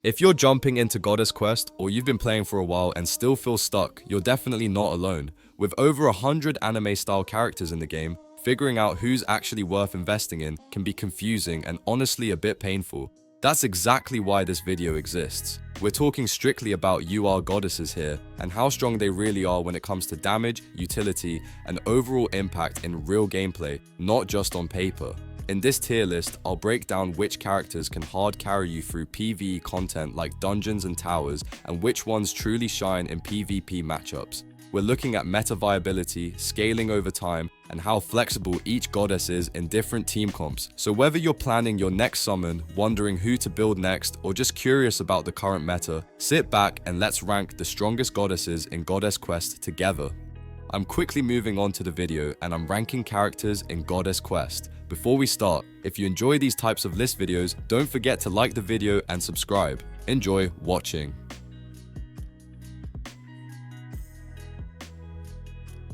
If you're jumping into Goddess Quest or you've been playing for a while and still feel stuck, you're definitely not alone. With over 100 anime-style characters in the game, figuring out who's actually worth investing in can be confusing and honestly a bit painful. That's exactly why this video exists. We're talking strictly about UR goddesses here and how strong they really are when it comes to damage, utility, and overall impact in real gameplay, not just on paper. In this tier list, I'll break down which characters can hard carry you through PvE content like dungeons and towers, and which ones truly shine in PvP matchups. We're looking at meta viability, scaling over time, and how flexible each goddess is in different team comps. So whether you're planning your next summon, wondering who to build next, or just curious about the current meta, sit back and let's rank the strongest goddesses in Goddess Quest together. I'm quickly moving on to the video and I'm ranking characters in Goddess Quest. Before we start, if you enjoy these types of list videos, don't forget to like the video and subscribe. Enjoy watching.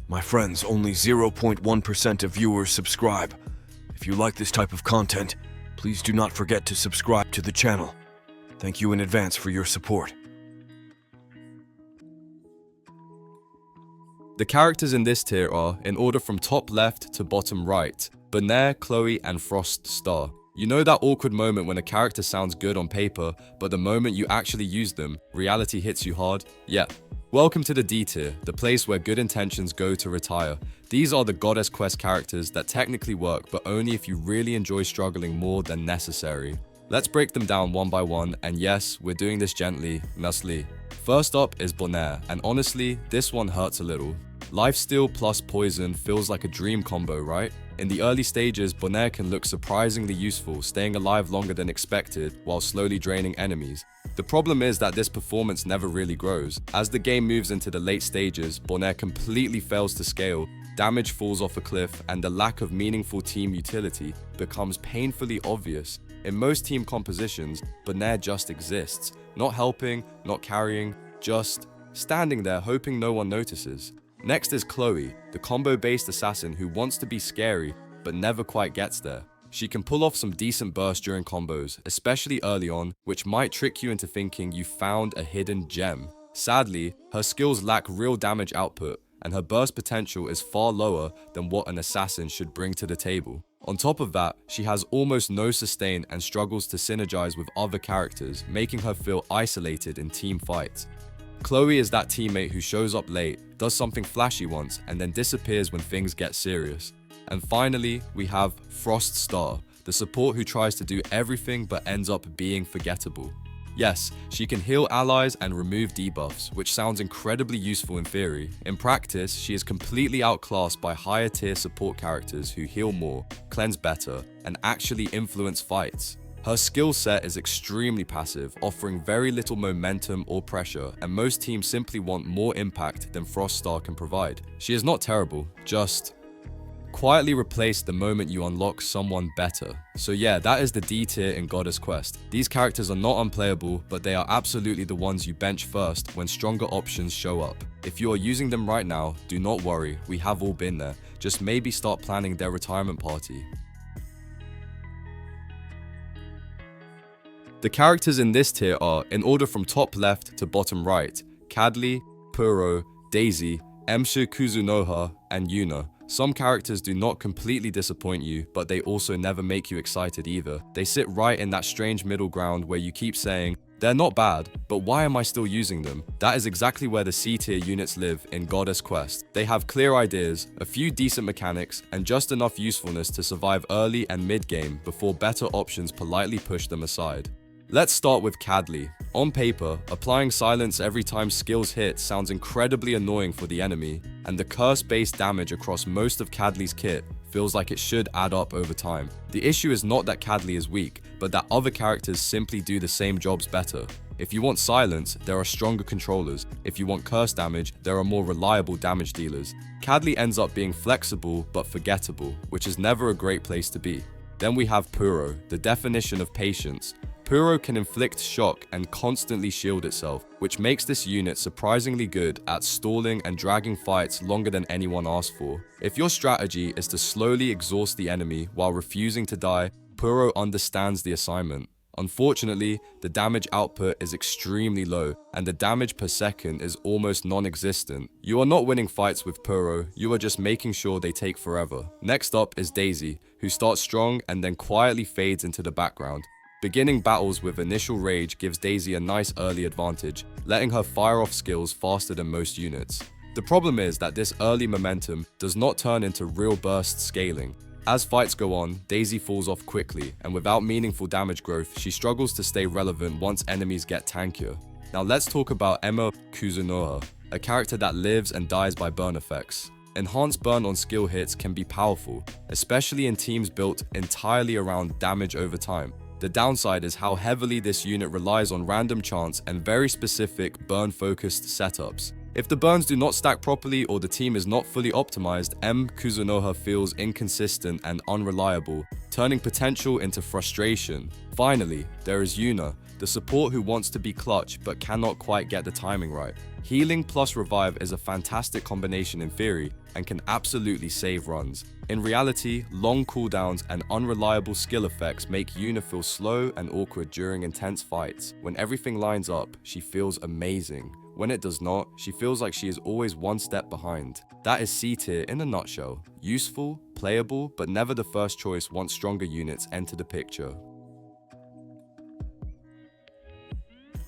My friends, only 0.1% of viewers subscribe. If you like this type of content, please do not forget to subscribe to the channel. Thank you in advance for your support. The characters in this tier are, in order from top left to bottom right, Bonaire, Chloe, and Frost Star. You know that awkward moment when a character sounds good on paper, but the moment you actually use them, reality hits you hard? Yeah. Welcome to the D tier, the place where good intentions go to retire. These are the Goddess Quest characters that technically work, but only if you really enjoy struggling more than necessary. Let's break them down one by one, and yes, we're doing this gently, Nasli. First up is Bonaire, and honestly, this one hurts a little. Lifesteal plus poison feels like a dream combo, right? In the early stages, Bonaire can look surprisingly useful, staying alive longer than expected while slowly draining enemies. The problem is that this performance never really grows. As the game moves into the late stages, Bonaire completely fails to scale, damage falls off a cliff, and the lack of meaningful team utility becomes painfully obvious. In most team compositions, Bonaire just exists, not helping, not carrying, just standing there hoping no one notices. Next is Chloe, the combo-based assassin who wants to be scary, but never quite gets there. She can pull off some decent bursts during combos, especially early on, which might trick you into thinking you found a hidden gem. Sadly, her skills lack real damage output, and her burst potential is far lower than what an assassin should bring to the table. On top of that, she has almost no sustain and struggles to synergize with other characters, making her feel isolated in team fights. Chloe is that teammate who shows up late, does something flashy once, and then disappears when things get serious. And finally, we have Frost Star, the support who tries to do everything but ends up being forgettable. Yes, she can heal allies and remove debuffs, which sounds incredibly useful in theory. In practice, she is completely outclassed by higher tier support characters who heal more, cleanse better, and actually influence fights. Her skill set is extremely passive, offering very little momentum or pressure, and most teams simply want more impact than Frost Star can provide. She is not terrible, just quietly replaced the moment you unlock someone better. So yeah, that is the D tier in Goddess Quest. These characters are not unplayable, but they are absolutely the ones you bench first when stronger options show up. If you are using them right now, do not worry, we have all been there. Just maybe start planning their retirement party. The characters in this tier are, in order from top left to bottom right, Cadley, Puro, Daisy, Emshu Kuzunoha, and Yuna. Some characters do not completely disappoint you, but they also never make you excited either. They sit right in that strange middle ground where you keep saying, they're not bad, but why am I still using them? That is exactly where the C tier units live in Goddess Quest. They have clear ideas, a few decent mechanics, and just enough usefulness to survive early and mid-game before better options politely push them aside. Let's start with Cadley. On paper, applying silence every time skills hit sounds incredibly annoying for the enemy, and the curse-based damage across most of Cadley's kit feels like it should add up over time. The issue is not that Cadley is weak, but that other characters simply do the same jobs better. If you want silence, there are stronger controllers. If you want curse damage, there are more reliable damage dealers. Cadley ends up being flexible but forgettable, which is never a great place to be. Then we have Puro, the definition of patience. Puro can inflict shock and constantly shield itself, which makes this unit surprisingly good at stalling and dragging fights longer than anyone asked for. If your strategy is to slowly exhaust the enemy while refusing to die, Puro understands the assignment. Unfortunately, the damage output is extremely low, and the damage per second is almost non-existent. You are not winning fights with Puro, you are just making sure they take forever. Next up is Daisy, who starts strong and then quietly fades into the background. Beginning battles with initial rage gives Daisy a nice early advantage, letting her fire off skills faster than most units. The problem is that this early momentum does not turn into real burst scaling. As fights go on, Daisy falls off quickly, and without meaningful damage growth, she struggles to stay relevant once enemies get tankier. Now let's talk about Emma Kuzunoha, a character that lives and dies by burn effects. Enhanced burn on skill hits can be powerful, especially in teams built entirely around damage over time. The downside is how heavily this unit relies on random chance and very specific burn-focused setups. If the burns do not stack properly or the team is not fully optimized, M. Kuzunoha feels inconsistent and unreliable, turning potential into frustration. Finally, there is Yuna, the support who wants to be clutch but cannot quite get the timing right. Healing plus revive is a fantastic combination in theory and can absolutely save runs. In reality, long cooldowns and unreliable skill effects make Yuna feel slow and awkward during intense fights. When everything lines up, she feels amazing. When it does not, she feels like she is always one step behind. That is C tier in a nutshell. Useful, playable, but never the first choice once stronger units enter the picture.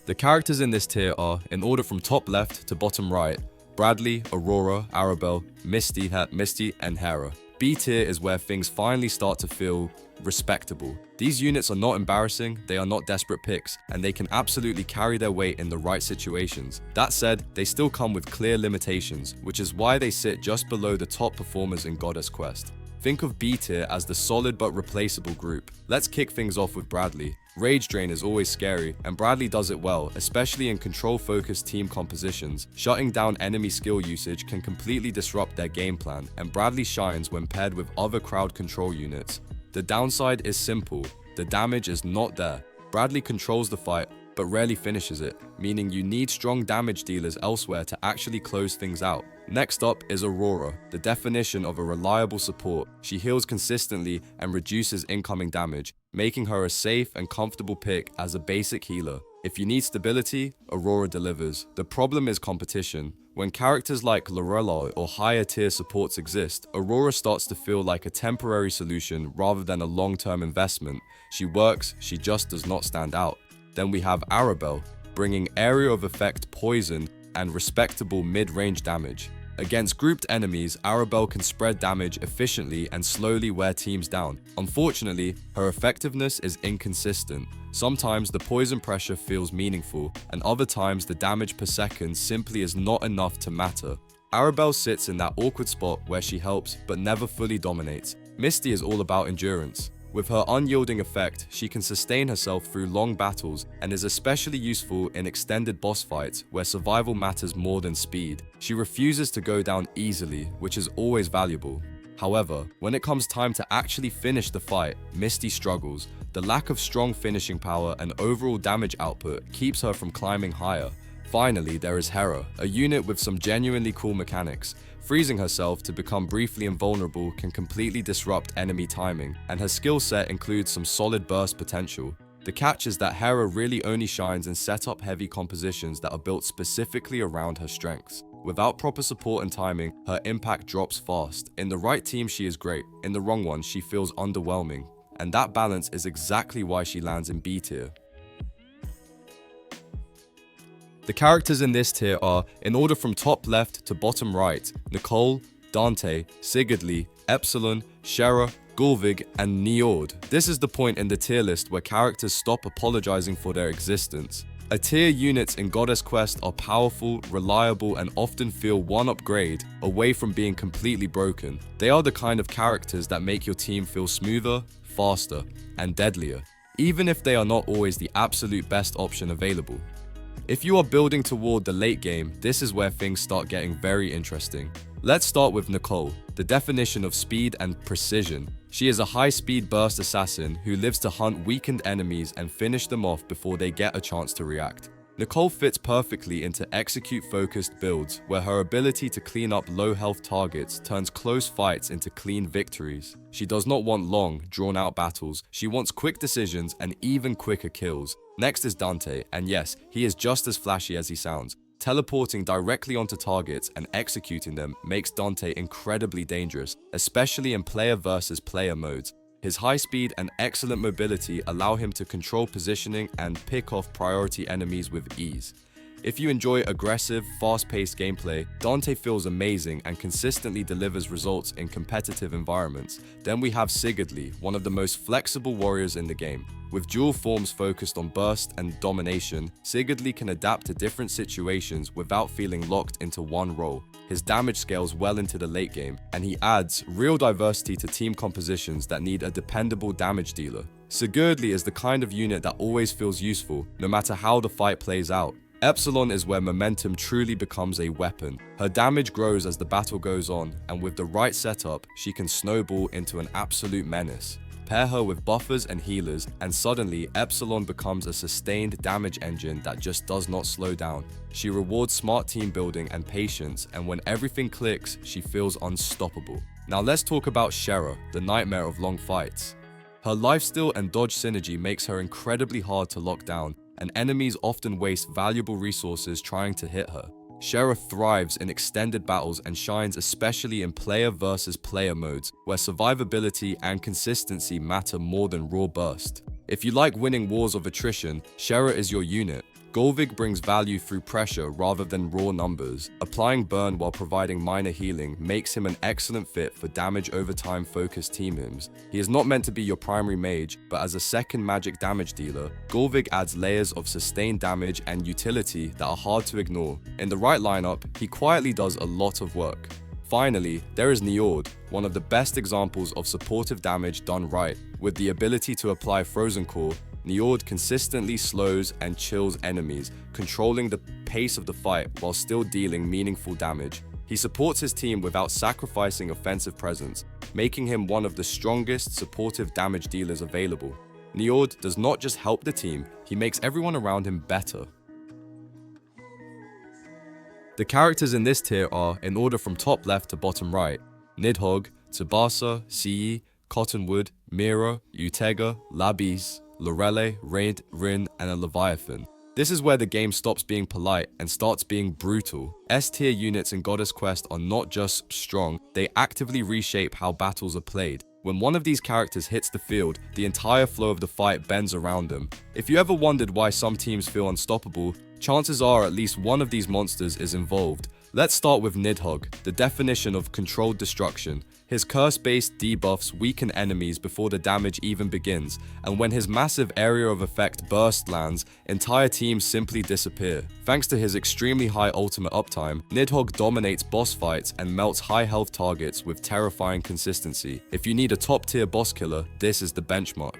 The characters in this tier are, in order from top left to bottom right, Bradley, Aurora, Arabelle, Misty, and Hera. B tier is where things finally start to feel respectable. These units are not embarrassing, they are not desperate picks, and they can absolutely carry their weight in the right situations. That said, they still come with clear limitations, which is why they sit just below the top performers in Goddess Quest. Think of B tier as the solid but replaceable group. Let's kick things off with Bradley. Rage Drain is always scary, and Bradley does it well, especially in control-focused team compositions. Shutting down enemy skill usage can completely disrupt their game plan, and Bradley shines when paired with other crowd control units. The downside is simple, the damage is not there. Bradley controls the fight, but rarely finishes it, meaning you need strong damage dealers elsewhere to actually close things out. Next up is Aurora, the definition of a reliable support. She heals consistently and reduces incoming damage, making her a safe and comfortable pick as a basic healer. If you need stability, Aurora delivers. The problem is competition. When characters like Lorelei or higher tier supports exist, Aurora starts to feel like a temporary solution rather than a long-term investment. She works, she just does not stand out. Then we have Arabelle, bringing area of effect poison and respectable mid-range damage. Against grouped enemies, Arabelle can spread damage efficiently and slowly wear teams down. Unfortunately, her effectiveness is inconsistent. Sometimes the poison pressure feels meaningful, and other times the damage per second simply is not enough to matter. Arabelle sits in that awkward spot where she helps but never fully dominates. Misty is all about endurance. With her unyielding effect, she can sustain herself through long battles and is especially useful in extended boss fights where survival matters more than speed. She refuses to go down easily, which is always valuable. However, when it comes time to actually finish the fight, Misty struggles. The lack of strong finishing power and overall damage output keeps her from climbing higher. Finally, there is Hera, a unit with some genuinely cool mechanics. Freezing herself to become briefly invulnerable can completely disrupt enemy timing, and her skill set includes some solid burst potential. The catch is that Hera really only shines in setup heavy compositions that are built specifically around her strengths. Without proper support and timing, her impact drops fast. In the right team she is great, in the wrong one she feels underwhelming, and that balance is exactly why she lands in B tier. The characters in this tier are, in order from top left to bottom right, Nicole, Dante, Sigurdly, Epsilon, Shera, Gulvig, and Njord. This is the point in the tier list where characters stop apologizing for their existence. A tier units in Goddess Quest are powerful, reliable, and often feel one upgrade away from being completely broken. They are the kind of characters that make your team feel smoother, faster, and deadlier, even if they are not always the absolute best option available. If you are building toward the late game, this is where things start getting very interesting. Let's start with Nicole, the definition of speed and precision. She is a high-speed burst assassin who lives to hunt weakened enemies and finish them off before they get a chance to react. Nicole fits perfectly into execute-focused builds where her ability to clean up low-health targets turns close fights into clean victories. She does not want long, drawn-out battles, she wants quick decisions and even quicker kills. Next is Dante, and yes, he is just as flashy as he sounds. Teleporting directly onto targets and executing them makes Dante incredibly dangerous, especially in player versus player modes. His high speed and excellent mobility allow him to control positioning and pick off priority enemies with ease. If you enjoy aggressive, fast-paced gameplay, Dante feels amazing and consistently delivers results in competitive environments. Then we have Sigurdly, one of the most flexible warriors in the game. With dual forms focused on burst and domination, Sigurdly can adapt to different situations without feeling locked into one role. His damage scales well into the late game, and he adds real diversity to team compositions that need a dependable damage dealer. Sigurdly is the kind of unit that always feels useful, no matter how the fight plays out. Epsilon is where momentum truly becomes a weapon. Her damage grows as the battle goes on, and with the right setup, she can snowball into an absolute menace. Pair her with buffers and healers, and suddenly Epsilon becomes a sustained damage engine that just does not slow down. She rewards smart team building and patience, and when everything clicks, she feels unstoppable. Now let's talk about Shera, the nightmare of long fights. Her lifesteal and dodge synergy makes her incredibly hard to lock down, and enemies often waste valuable resources trying to hit her. Shera thrives in extended battles and shines especially in player versus player modes, where survivability and consistency matter more than raw burst. If you like winning wars of attrition, Shera is your unit. Golvig brings value through pressure rather than raw numbers. Applying burn while providing minor healing makes him an excellent fit for damage over time focused team-ims. He is not meant to be your primary mage, but as a second magic damage dealer, Golvig adds layers of sustained damage and utility that are hard to ignore. In the right lineup, he quietly does a lot of work. Finally, there is Njord, one of the best examples of supportive damage done right. With the ability to apply Frozen Core, Njord consistently slows and chills enemies, controlling the pace of the fight while still dealing meaningful damage. He supports his team without sacrificing offensive presence, making him one of the strongest supportive damage dealers available. Njord does not just help the team, he makes everyone around him better. The characters in this tier are, in order from top left to bottom right, Nidhogg, Tsubasa, Siyi, Cottonwood, Mira, Utega, Labis, Lorelle, Raid, Rin, and a Leviathan. This is where the game stops being polite and starts being brutal. S-tier units in Goddess Quest are not just strong, they actively reshape how battles are played. When one of these characters hits the field, the entire flow of the fight bends around them. If you ever wondered why some teams feel unstoppable, chances are at least one of these monsters is involved. Let's start with Nidhogg, the definition of controlled destruction. His curse-based debuffs weaken enemies before the damage even begins, and when his massive area of effect burst lands, entire teams simply disappear. Thanks to his extremely high ultimate uptime, Nidhogg dominates boss fights and melts high health targets with terrifying consistency. If you need a top-tier boss killer, this is the benchmark.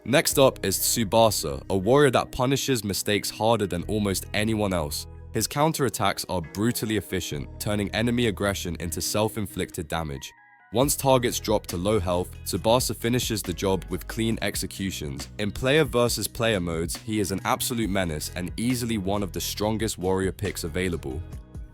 Next up is Tsubasa, a warrior that punishes mistakes harder than almost anyone else. His counterattacks are brutally efficient, turning enemy aggression into self-inflicted damage. Once targets drop to low health, Tsubasa finishes the job with clean executions. In player versus player modes, he is an absolute menace and easily one of the strongest warrior picks available.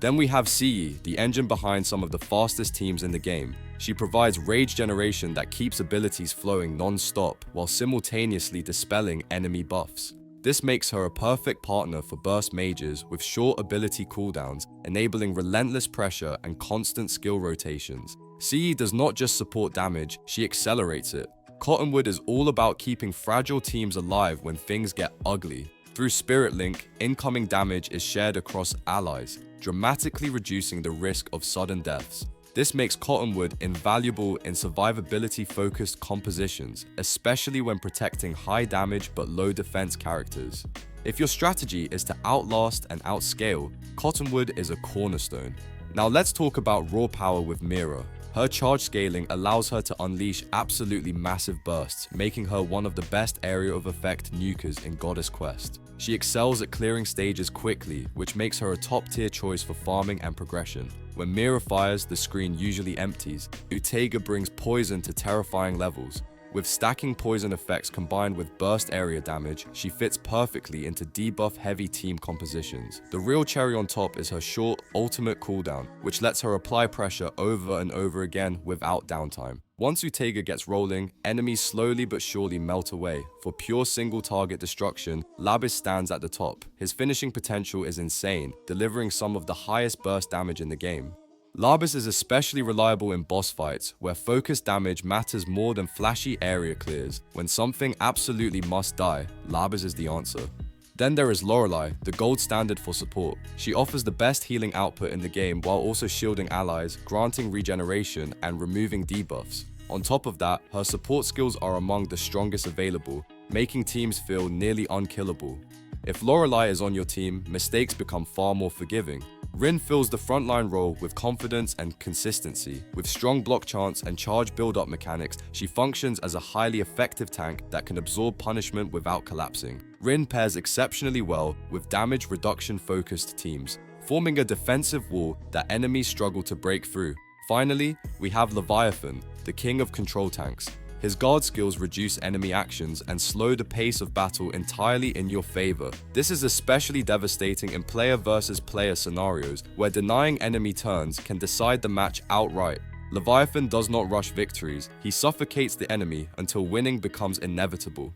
Then we have Siyi, the engine behind some of the fastest teams in the game. She provides rage generation that keeps abilities flowing non-stop while simultaneously dispelling enemy buffs. This makes her a perfect partner for burst mages with short ability cooldowns, enabling relentless pressure and constant skill rotations. Siyi does not just support damage, she accelerates it. Cottonwood is all about keeping fragile teams alive when things get ugly. Through Spirit Link, incoming damage is shared across allies, dramatically reducing the risk of sudden deaths. This makes Cottonwood invaluable in survivability-focused compositions, especially when protecting high damage but low defense characters. If your strategy is to outlast and outscale, Cottonwood is a cornerstone. Now let's talk about raw power with Mira. Her charge scaling allows her to unleash absolutely massive bursts, making her one of the best area of effect nukers in Goddess Quest. She excels at clearing stages quickly, which makes her a top-tier choice for farming and progression. When Mira fires, the screen usually empties. Utega brings poison to terrifying levels. With stacking poison effects combined with burst area damage, she fits perfectly into debuff-heavy team compositions. The real cherry on top is her short, ultimate cooldown, which lets her apply pressure over and over again without downtime. Once Utega gets rolling, enemies slowly but surely melt away. For pure single-target destruction, Labis stands at the top. His finishing potential is insane, delivering some of the highest burst damage in the game. Labis is especially reliable in boss fights, where focused damage matters more than flashy area clears. When something absolutely must die, Labis is the answer. Then there is Lorelei, the gold standard for support. She offers the best healing output in the game while also shielding allies, granting regeneration, and removing debuffs. On top of that, her support skills are among the strongest available, making teams feel nearly unkillable. If Lorelei is on your team, mistakes become far more forgiving. Rin fills the frontline role with confidence and consistency. With strong block chance and charge build-up mechanics, she functions as a highly effective tank that can absorb punishment without collapsing. Rin pairs exceptionally well with damage reduction-focused teams, forming a defensive wall that enemies struggle to break through. Finally, we have Leviathan, the king of control tanks. His guard skills reduce enemy actions and slow the pace of battle entirely in your favor. This is especially devastating in player versus player scenarios, where denying enemy turns can decide the match outright. Leviathan does not rush victories, he suffocates the enemy until winning becomes inevitable.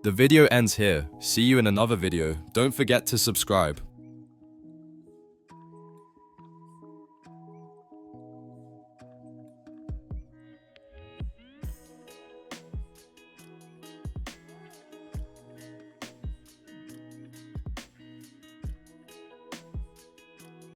The video ends here. See you in another video. Don't forget to subscribe.